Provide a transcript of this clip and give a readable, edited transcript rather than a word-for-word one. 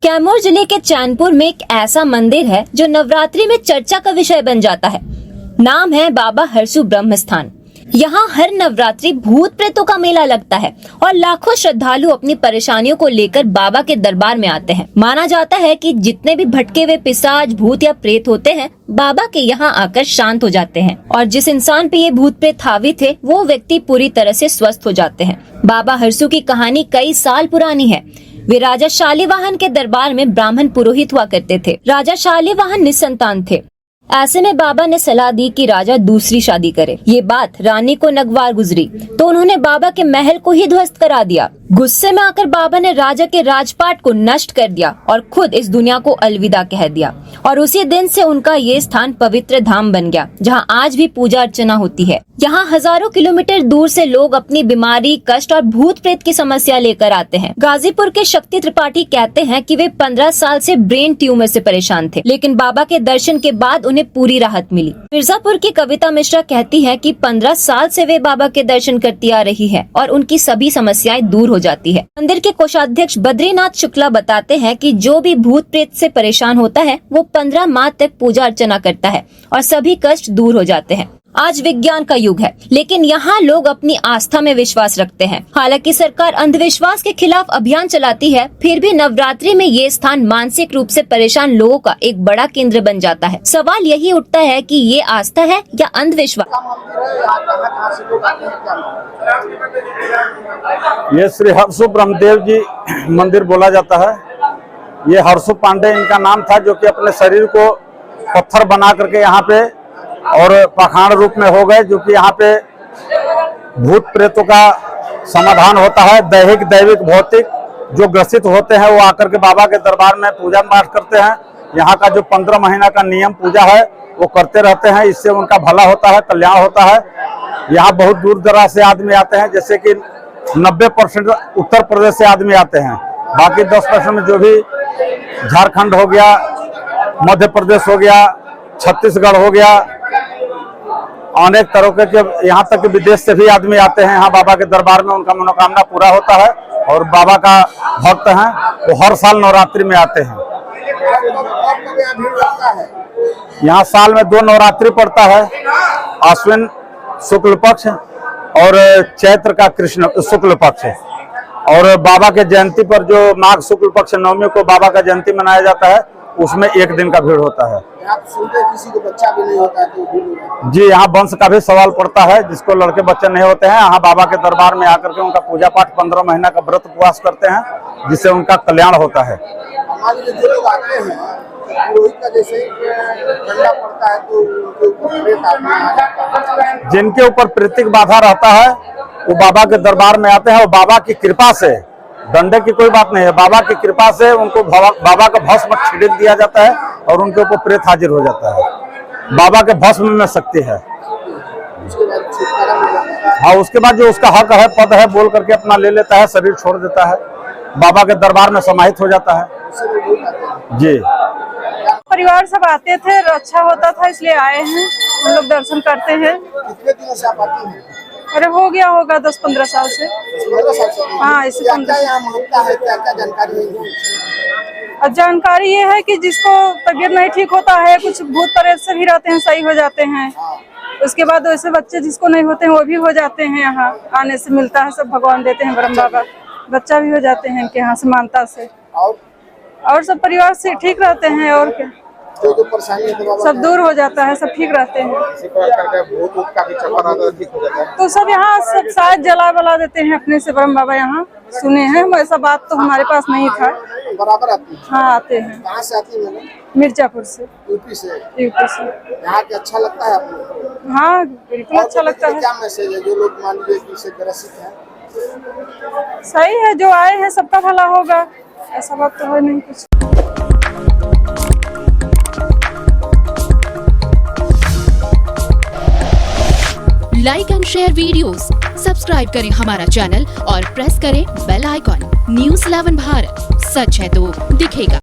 कैमूर जिले के चैनपुर में एक ऐसा मंदिर है जो नवरात्रि में चर्चा का विषय बन जाता है। नाम है बाबा हरसू ब्रह्म स्थान। यहाँ हर नवरात्रि भूत प्रेतों का मेला लगता है और लाखों श्रद्धालु अपनी परेशानियों को लेकर बाबा के दरबार में आते हैं। माना जाता है कि जितने भी भटके हुए पिशाच, भूत या प्रेत होते हैं, बाबा के यहाँ आकर शांत हो जाते हैं और जिस इंसान पे ये भूत प्रेत हावी थे, वो व्यक्ति पूरी तरह से स्वस्थ हो जाते हैं। बाबा हरसू की कहानी कई साल पुरानी है। वे राजा शालिवाहन के दरबार में ब्राह्मण पुरोहित हुआ करते थे। राजा शालिवाहन निसंतान थे। ऐसे में बाबा ने सलाह दी कि राजा दूसरी शादी करे। ये बात रानी को नगवार गुजरी तो उन्होंने बाबा के महल को ही ध्वस्त करा दिया। गुस्से में आकर बाबा ने राजा के राजपाट को नष्ट कर दिया और खुद इस दुनिया को अलविदा कह दिया। और उसी दिन से उनका ये स्थान पवित्र धाम बन गया, जहाँ आज भी पूजा अर्चना होती है। यहाँ हजारों किलोमीटर दूर से लोग अपनी बीमारी, कष्ट और भूत प्रेत की समस्या लेकर आते हैं। गाजीपुर के शक्ति त्रिपाठी कहते हैं कि वे 15 साल से ब्रेन ट्यूमर से परेशान थे, लेकिन बाबा के दर्शन के बाद उन्हें पूरी राहत मिली। मिर्जापुर की कविता मिश्रा कहती है कि 15 साल से वे बाबा के दर्शन करती आ रही है और उनकी सभी समस्याएं दूर हो जाती है। मंदिर के कोषाध्यक्ष बद्रीनाथ शुक्ला बताते हैं कि जो भी भूत प्रेत से परेशान होता है, वो 15 माह तक पूजा अर्चना करता है और सभी कष्ट दूर हो जाते हैं। आज विज्ञान का युग है, लेकिन यहाँ लोग अपनी आस्था में विश्वास रखते हैं। हालांकि सरकार अंधविश्वास के खिलाफ अभियान चलाती है, फिर भी नवरात्रि में ये स्थान मानसिक रूप से परेशान लोगों का एक बड़ा केंद्र बन जाता है। सवाल यही उठता है कि ये आस्था है या अंधविश्वास। ये श्री हरसू ब्रह्मदेव जी मंदिर बोला जाता है। ये हरसू पांडे इनका नाम था, जो कि अपने शरीर को पत्थर बना करके यहाँ पे और पाखंड रूप में हो गए, जो कि यहाँ पे भूत प्रेतों का समाधान होता है। दैहिक, दैविक, भौतिक जो ग्रसित होते हैं वो आकर के बाबा के दरबार में पूजा पाठ करते हैं। यहाँ का जो 15 महीना का नियम पूजा है वो करते रहते हैं। इससे उनका भला होता है, कल्याण होता है। यहाँ बहुत दूर दराज से आदमी आते हैं, जैसे कि 90% उत्तर प्रदेश से आदमी आते हैं। बाकी 10% में जो भी झारखंड हो गया, मध्य प्रदेश हो गया, छत्तीसगढ़ हो गया, अनेक तरह के यहाँ तक विदेश से भी आदमी आते हैं। यहाँ बाबा के दरबार में उनका मनोकामना पूरा होता है और बाबा का भक्त हैं, वो हर साल नवरात्रि में आते हैं। यहाँ साल में 2 नवरात्रि पड़ता है, आश्विन शुक्ल पक्ष और चैत्र का कृष्ण शुक्ल पक्ष। और बाबा के जयंती पर जो माघ शुक्ल पक्ष नवमी को बाबा का जयंती मनाया जाता है, उसमें 1 दिन का भीड़ होता है। आप सुनते किसी को बच्चा भी नहीं होता है तो जी, यहाँ वंश का भी सवाल पड़ता है। जिसको लड़के बच्चे नहीं होते हैं, यहाँ बाबा के दरबार में आकर के उनका पूजा पाठ 15 महीना का व्रत उपवास करते हैं, जिससे उनका कल्याण होता है। हमारे जो लोग आते हैं, पुरोहित का जैसे झंडा पड़ता है तो उनके ऊपर प्रेत आदमी आ जाता है। जिनके ऊपर प्रेतिक बाधा रहता है वो बाबा के दरबार में आते हैं और बाबा की कृपा से, डंडे की कोई बात नहीं है, बाबा की कृपा से उनको बाबा का भस्म छिड़क दिया जाता है और उनके ऊपर प्रेत हाजिर हो जाता है। बाबा के भस्म में शक्ति है। हाँ, उसके बाद जो उसका हक है, पद है, बोल करके अपना ले लेता है, शरीर छोड़ देता है, बाबा के दरबार में समाहित हो जाता है। जी, परिवार सब आते थे, अच्छा होता था, इसलिए आए हैं। हम लोग दर्शन करते हैं। कितने दिनों से आप आती हैं? अरे हो गया होगा 10-15 साल से। 15 साल से? हाँ, इसी क्या यहाँ महत्ता है, क्या क्या जानकारी है? जानकारी ये है कि जिसको तबीयत नहीं ठीक होता है, कुछ भूत प्रेत से भी रहते हैं, सही हो जाते हैं। उसके बाद वैसे बच्चे जिसको नहीं होते हैं वो भी हो जाते हैं। यहाँ आने से मिलता है, सब भगवान देते हैं, ब्रह्म बाबा। बच्चा भी हो जाते हैं इनके यहाँ से मानता से, और सब परिवार से ठीक रहते हैं। और क्या जो परेशानी है तो सब दूर हो जाता है, सब ठीक रहते हैं। तो सब यहाँ सब शायद जला बला देते हैं अपने से, ब्रह्म बाबा यहाँ सुने हैं। ऐसा बात तो हमारे पास नहीं था। बराबर आती है? हाँ, आते हैं। कहाँ से आती है? मिर्जापुर से। यूपी से? यूपी से। यहाँ के अच्छा लगता है आपको? हाँ, बिल्कुल अच्छा लगता है। क्या मैसेज है जो लोग मान लीजिए कि इससे ग्रसित है? सही है, जो आए हैं सबका भला होगा, ऐसा बात तो है नहीं कुछ। Like and share videos, subscribe करें हमारा चैनल और प्रेस करें बेल आइकॉन। News 11 भारत, सच है तो दिखेगा।